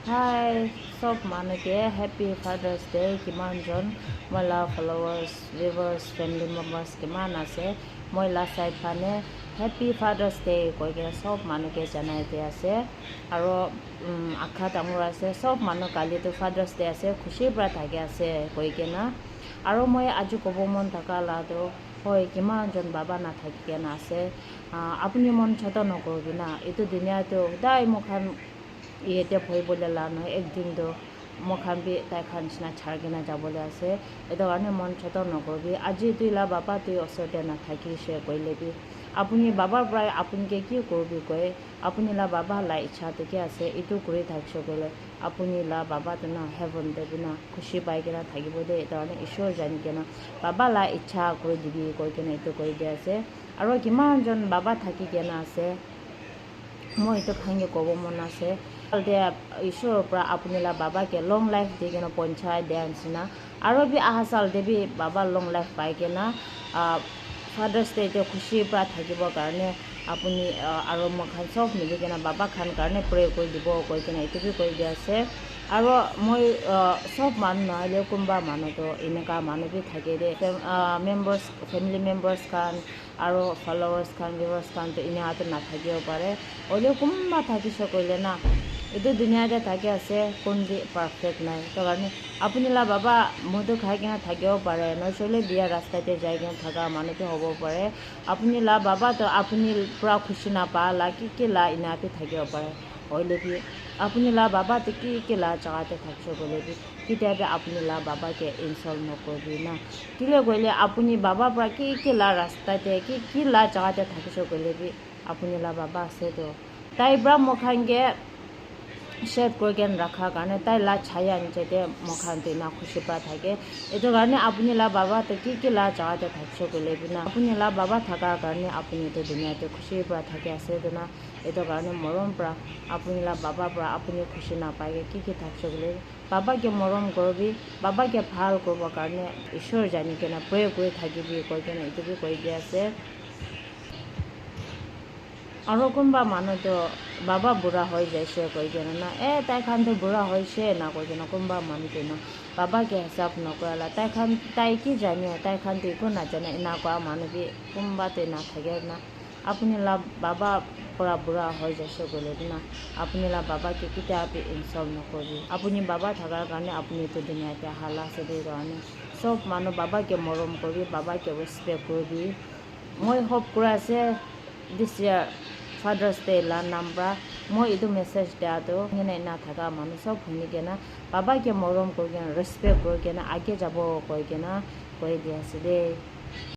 Hi, sob manuke Happy Father's Day kimanjon moila followers, viewers, family members kiman ase moila side phane Happy Father's Day koike sob manuke janai de ase aro akha tamur ase sob manu kali to Father's Day ase khushi pra thake ase koike na aro moi aju kobo mon thaka la to hoi kimanjon baba na thake na ase apuni mon choto nokorbi na etu dunia to dai mokhan ইয়েতে ভৰিবলৈ লা নহয় একদিন তো মখানবি তাই খানচিনা ছাৰগিনা যাবলৈ আছে এইটো কাৰণে মন চত নকৰিবি আজি তুই লা বাবা তুই ওচৰতে নাথাকি শ্বেয়াৰ কৰিলেবি আপুনি বাবাৰ পৰাই আপুনিকে কি কৰিবি কয় আপুনি লা বাবা লা ইচ্ছাটোকে আছে এইটো কৰি থাকিছ গ'লে আপুনি লা বাবাটো না হেভন দেবি না খুচি পাই কিনা থাকিব দে এইটো কাৰণে ঈশ্বৰ জানি কিনা বাবা লা ইচ্ছা কৰি দিবি কৈ কিনে এইটো কৰি দিয়া আছে আৰু কিমানজন বাবা থাকি কিনা আছে মই এইটো ভাঙি ক'ব মন আছে ঈশ্বৰৰ পৰা আপুনি লা বাবাকে লং লাইফ দি কিনে পঞ্চায়ত দিয়া নিচিনা আৰু বি অহা চাল দেবি বাবা লং লাইফ পাই কিনা ফাদাৰ্ছ ডে খুচিৰ পৰা থাকিবৰ কাৰণে আপুনি আৰু মখান চব মিলি কিনে বাবা খান কাৰণে প্ৰে কৰি দিব কৈ কিনে এইটো বি কৰি দিয়া আছে আৰু মই চব মানুহ নহ'লেও কোনোবা মানুহতো এনেকুৱা মানুহ বি থাকে দে মেম্বাৰ্ছ ফেমিলি মেম্বাৰ্ছ খান আৰু ফলোৱাৰ্ছ খান ভিউৱাৰ্ছ খানতো এনেহাতো নাথাকিব পাৰে হ'লেও কোনোবা থাকিছে কৰিলে না এইটো দুনিয়াতে থাকে আছে কোনদি পাৰফেক্ট নাই তো কাৰণে আপুনি লা বাবা মধু খাই কিনে থাকিব পাৰে নচলে বিয়া ৰাস্তাতে যাই কিনে থকা মানুহটো হ'ব পাৰে আপুনি লা বাবা তো আপুনি পূৰা খুচি নাপা লা কি লা ইনাতে থাকিব পাৰে হ'লে বি আপুনি লা বাবা তো কি লা জেগাতে থাকিছে গ'লে বি কেতিয়াবা আপুনি লা বাবাকে ইনচাল্ট নকৰিবি না কেলৈ গ'লে আপুনি বাবাৰ পৰা কি লা ৰাস্তাতে কি লা জেগাতে থাকিছে গ'লে বি আপুনি লা বাবা আছেতো তাই পৰা মখানকে শ্বেপ কৰি কেনে ৰখাৰ কাৰণে তাই লা ছায়া নিচেতে মখানটো না খুচি পৰা থাকে এইটো কাৰণে আপুনি লা বাবা তো কি লা জেগাতে থাকিছে গ'লে বি না আপুনি লা বাবা থকাৰ কাৰণে আপুনি এইটো দুনিয়াতে খুচিৰ পৰা থাকি আছেতো না এইটো কাৰণে মৰম পৰা আপুনি লা বাবাৰ পৰা আপুনি খুচি নাপায় কি থাকিছে গ'লে বাবাকে মৰম কৰিবি বাবাকে ভাল কৰিবৰ কাৰণে ঈশ্বৰ জানি কিনে প্ৰে কৰি থাকিবি কৈ কিনে এইটো বি কৈ দিয়া আছে আৰু কোনোবা মানুহতো বাবা বুঢ়া হৈ যাইছে কৈ কিনে না তাই খানতো বুঢ়া হৈছে না কৈ কিনে কোনোবা মানুহটো না বাবাকে হিচাপ নকৰালা তাই কি জানে তাই খানতো একো নাজানে এনেকুৱা মানুহ বি কোনোবাতো নাথাকে না আপুনি লা বাবা পৰা বুঢ়া হৈ যাইছে গ'লে না আপুনি লা বাবাকে কেতিয়াবা ইনচাল্ট নকৰিবি আপুনি বাবা থকাৰ কাৰণে আপুনি এইটো দুনিয়াতে হালা আছে কাৰণে চব মানুহ বাবাকে মৰম কৰিবি বাবাকে ৰেচপেক্ট কৰিবি মই হোপ কৰি আছে দিছ ইয়াৰ ফাদাৰ্ছ ডে লা নাম্বাৰ মই এইটো মেছেজ দিয়াটো সেনে নাথাকা মানুহ চব শুনি কিনে বাবাকে মৰম কৰি কিনে ৰেচপেক্ট কৰি কিনে আগে যাব কৈ কিনে কৈ দি আছে দেই